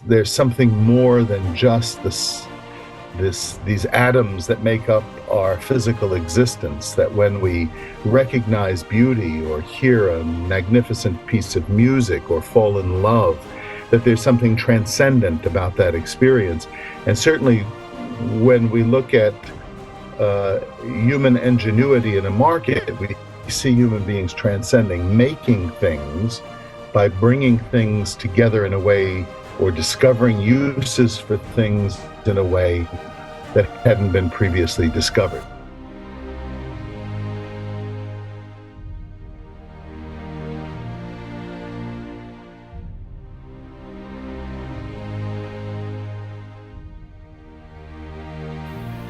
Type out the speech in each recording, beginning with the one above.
there's something more than just these atoms that make up our physical existence, that when we recognize beauty or hear a magnificent piece of music or fall in love, that there's something transcendent about that experience. And certainly when we look at human ingenuity in a market, we see human beings transcending, making things by bringing things together in a way, or discovering uses for things in a way that hadn't been previously discovered.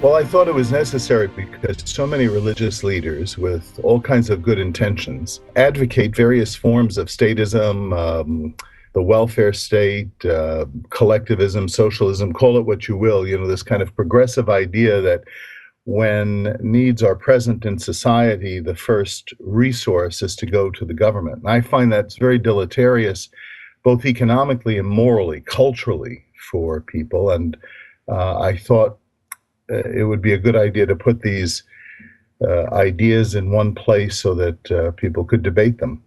Well, I thought it was necessary because so many religious leaders with all kinds of good intentions advocate various forms of statism, the welfare state, collectivism, socialism, call it what you will, this kind of progressive idea that when needs are present in society, the first resource is to go to the government. And I find that's very deleterious, both economically and morally, culturally, for people. And I thought it would be a good idea to put these ideas in one place so that people could debate them.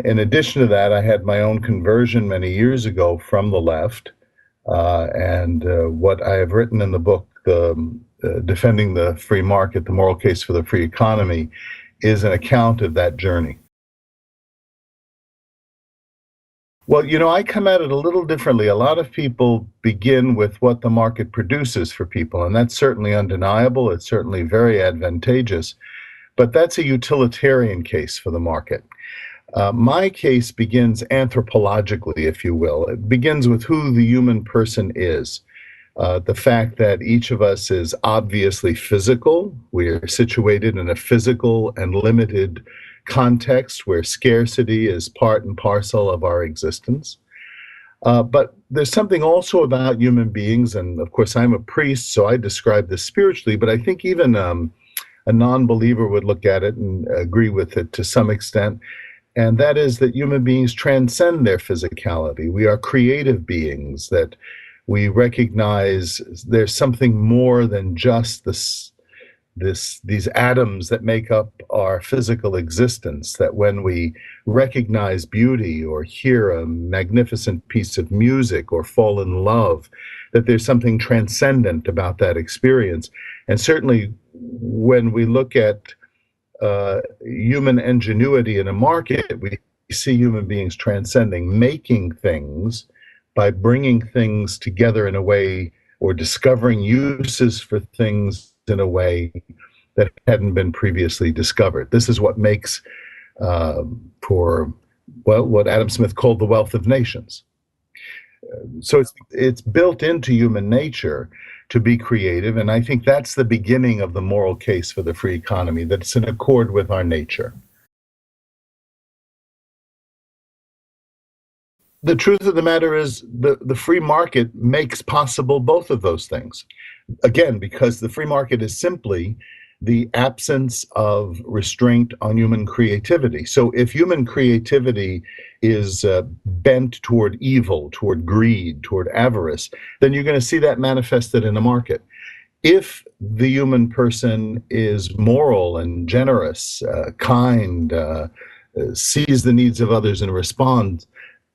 In addition to that, I had my own conversion many years ago from the left, and what I have written in the book, Defending the Free Market, The Moral Case for the Free Economy, is an account of that journey. Well, I come at it a little differently. A lot of people begin with what the market produces for people, and that's certainly undeniable. It's certainly very advantageous, but that's a utilitarian case for the market. My case begins anthropologically, if you will. It begins with who the human person is. The fact that each of us is obviously physical. We are situated in a physical and limited context where scarcity is part and parcel of our existence. But there's something also about human beings, and of course I'm a priest, so I describe this spiritually, but I think even a non-believer would look at it and agree with it to some extent, and that is that human beings transcend their physicality. We are creative beings, that we recognize there's something more than just these atoms that make up our physical existence, that when we recognize beauty or hear a magnificent piece of music or fall in love, that there's something transcendent about that experience. And certainly when we look at human ingenuity in a market, we see human beings transcending, making things by bringing things together in a way, or discovering uses for things in a way that hadn't been previously discovered. This is what makes for what Adam Smith called the wealth of nations. So it's built into human nature to be creative, and I think that's the beginning of the moral case for the free economy, that it's in accord with our nature. The truth of the matter is the free market makes possible both of those things. Again, because the free market is simply the absence of restraint on human creativity. So if human creativity is bent toward evil, toward greed, toward avarice, then you're going to see that manifested in the market. If the human person is moral and generous, kind, sees the needs of others and responds,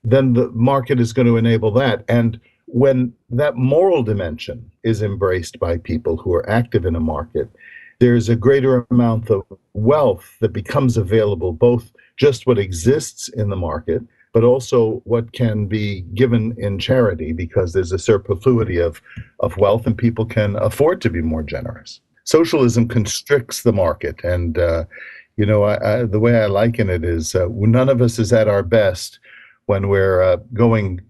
then the market is going to enable that. And when that moral dimension is embraced by people who are active in a market, there's a greater amount of wealth that becomes available, both just what exists in the market, but also what can be given in charity, because there's a superfluity of wealth and people can afford to be more generous. Socialism constricts the market, and the way I liken it is none of us is at our best when we're going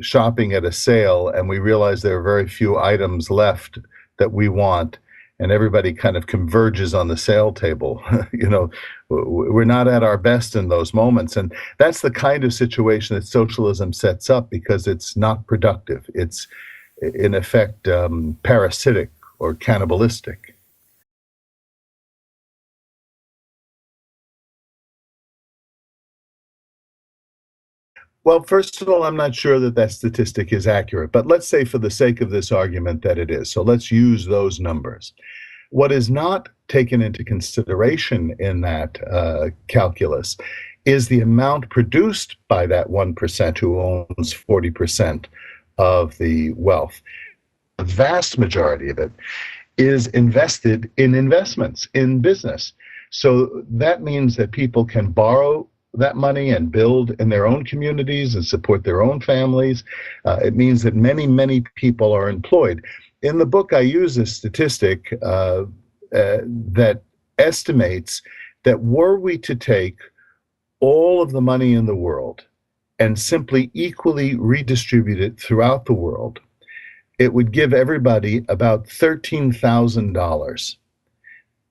shopping at a sale and we realize there are very few items left that we want, and everybody kind of converges on the sale table. We're not at our best in those moments. And that's the kind of situation that socialism sets up, because it's not productive. It's, in effect, parasitic or cannibalistic. Well, first of all, I'm not sure that that statistic is accurate, but let's say for the sake of this argument that it is. So let's use those numbers. What is not taken into consideration in that calculus is the amount produced by that 1% who owns 40% of the wealth. The vast majority of it is invested in investments in business. So that means that people can borrow that money and build in their own communities and support their own families. It means that many, many people are employed. In the book, I use a statistic that estimates that were we to take all of the money in the world and simply equally redistribute it throughout the world, it would give everybody about $13,000.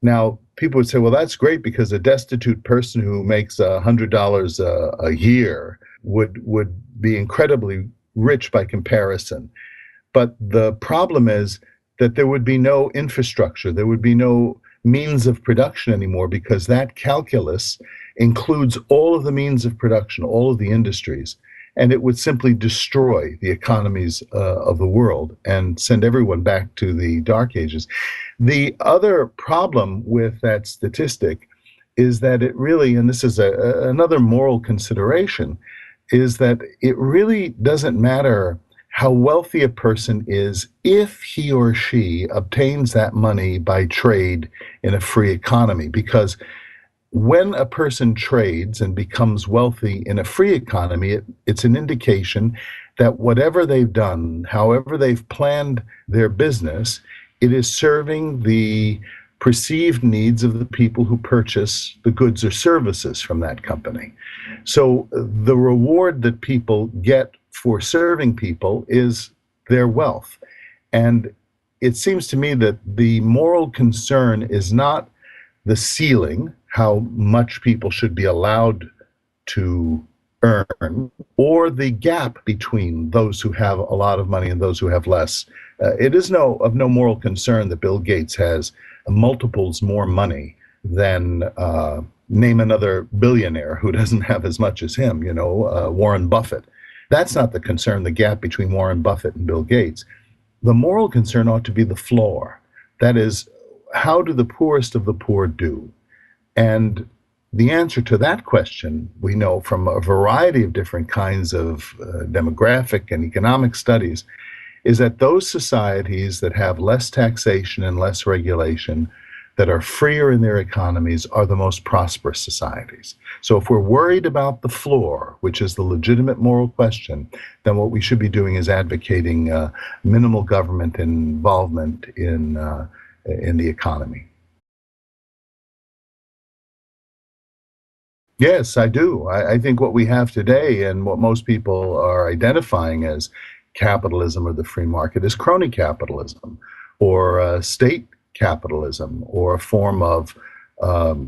Now, people would say, well, that's great because a destitute person who makes $100 a year would be incredibly rich by comparison. But the problem is that there would be no infrastructure, there would be no means of production anymore because that calculus includes all of the means of production, all of the industries, and it would simply destroy the economies of the world and send everyone back to the dark ages. The other problem with that statistic is that it really, and this is another moral consideration, is that it really doesn't matter how wealthy a person is if he or she obtains that money by trade in a free economy. Because when a person trades and becomes wealthy in a free economy, it's an indication that whatever they've done, however they've planned their business, it is serving the perceived needs of the people who purchase the goods or services from that company. So the reward that people get for serving people is their wealth. And it seems to me that the moral concern is not the ceiling, how much people should be allowed to earn, or the gap between those who have a lot of money and those who have less. It is of no moral concern that Bill Gates has multiples more money than name another billionaire who doesn't have as much as him, Warren Buffett. That's not the concern, the gap between Warren Buffett and Bill Gates. The moral concern ought to be the floor. That is, how do the poorest of the poor do? And the answer to that question, we know from a variety of different kinds of demographic and economic studies, is that those societies that have less taxation and less regulation, that are freer in their economies, are the most prosperous societies. So if we're worried about the floor, which is the legitimate moral question, then what we should be doing is advocating minimal government involvement in the economy. Yes, I do. I think what we have today and what most people are identifying as capitalism or the free market is crony capitalism or state capitalism or a form of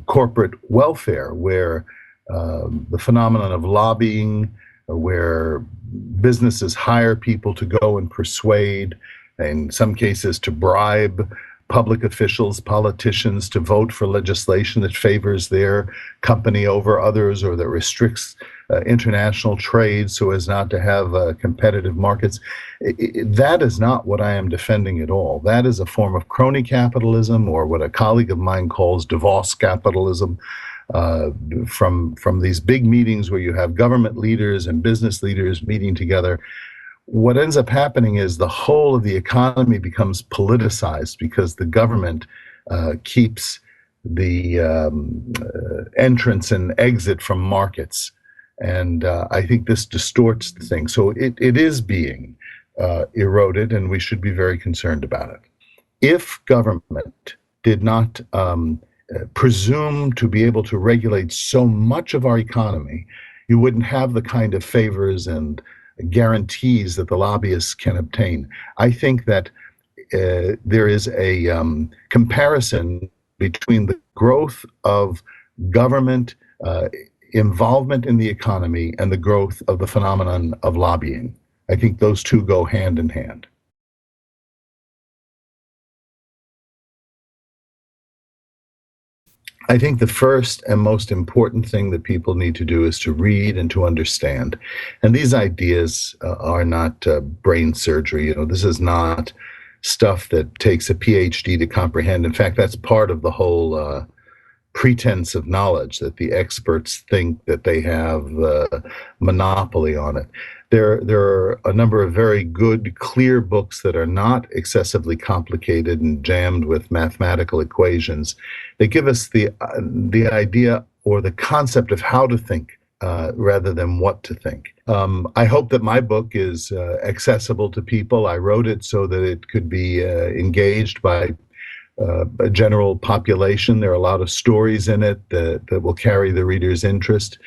corporate welfare where the phenomenon of lobbying, where businesses hire people to go and persuade, in some cases to bribe public officials, politicians to vote for legislation that favors their company over others or that restricts international trade so as not to have competitive markets. That is not what I am defending at all. That is a form of crony capitalism, or what a colleague of mine calls Davos capitalism, from these big meetings where you have government leaders and business leaders meeting together. What ends up happening is the whole of the economy becomes politicized because the government keeps the entrance and exit from markets. And I think this distorts the thing. So it is being eroded, and we should be very concerned about it. If government did not presume to be able to regulate so much of our economy, you wouldn't have the kind of favors and guarantees that the lobbyists can obtain. I think that there is a comparison between the growth of government involvement in the economy and the growth of the phenomenon of lobbying. I think those two go hand in hand. I think the first and most important thing that people need to do is to read and to understand. And these ideas are not brain surgery. This is not stuff that takes a PhD to comprehend. In fact, that's part of the whole pretense of knowledge, that the experts think that they have the monopoly on it. There are a number of very good, clear books that are not excessively complicated and jammed with mathematical equations. They give us the idea or the concept of how to think rather than what to think. I hope that my book is accessible to people. I wrote it so that it could be engaged by a general population. There are a lot of stories in it that will carry the reader's interest.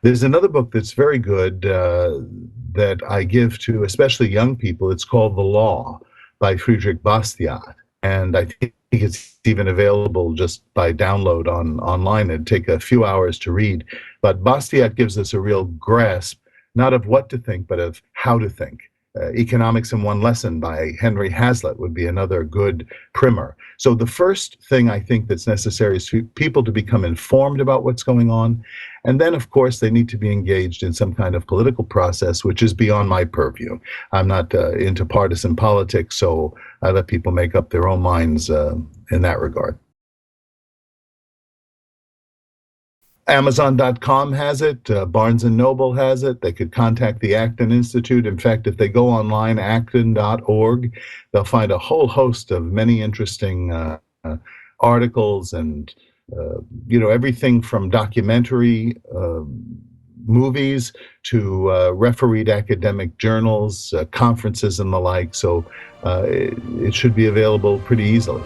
There's another book that's very good that I give to especially young people. It's called The Law by Friedrich Bastiat. And I think it's even available just by download online. It'd take a few hours to read. But Bastiat gives us a real grasp, not of what to think, but of how to think. Economics in One Lesson by Henry Hazlitt would be another good primer. So the first thing I think that's necessary is for people to become informed about what's going on. And then, of course, they need to be engaged in some kind of political process, which is beyond my purview. I'm not into partisan politics, so I let people make up their own minds in that regard. Amazon.com has it. Barnes & Noble has it. They could contact the Acton Institute. In fact, if they go online, acton.org, they'll find a whole host of many interesting articles and, everything from documentary movies to refereed academic journals, conferences, and the like. So it should be available pretty easily.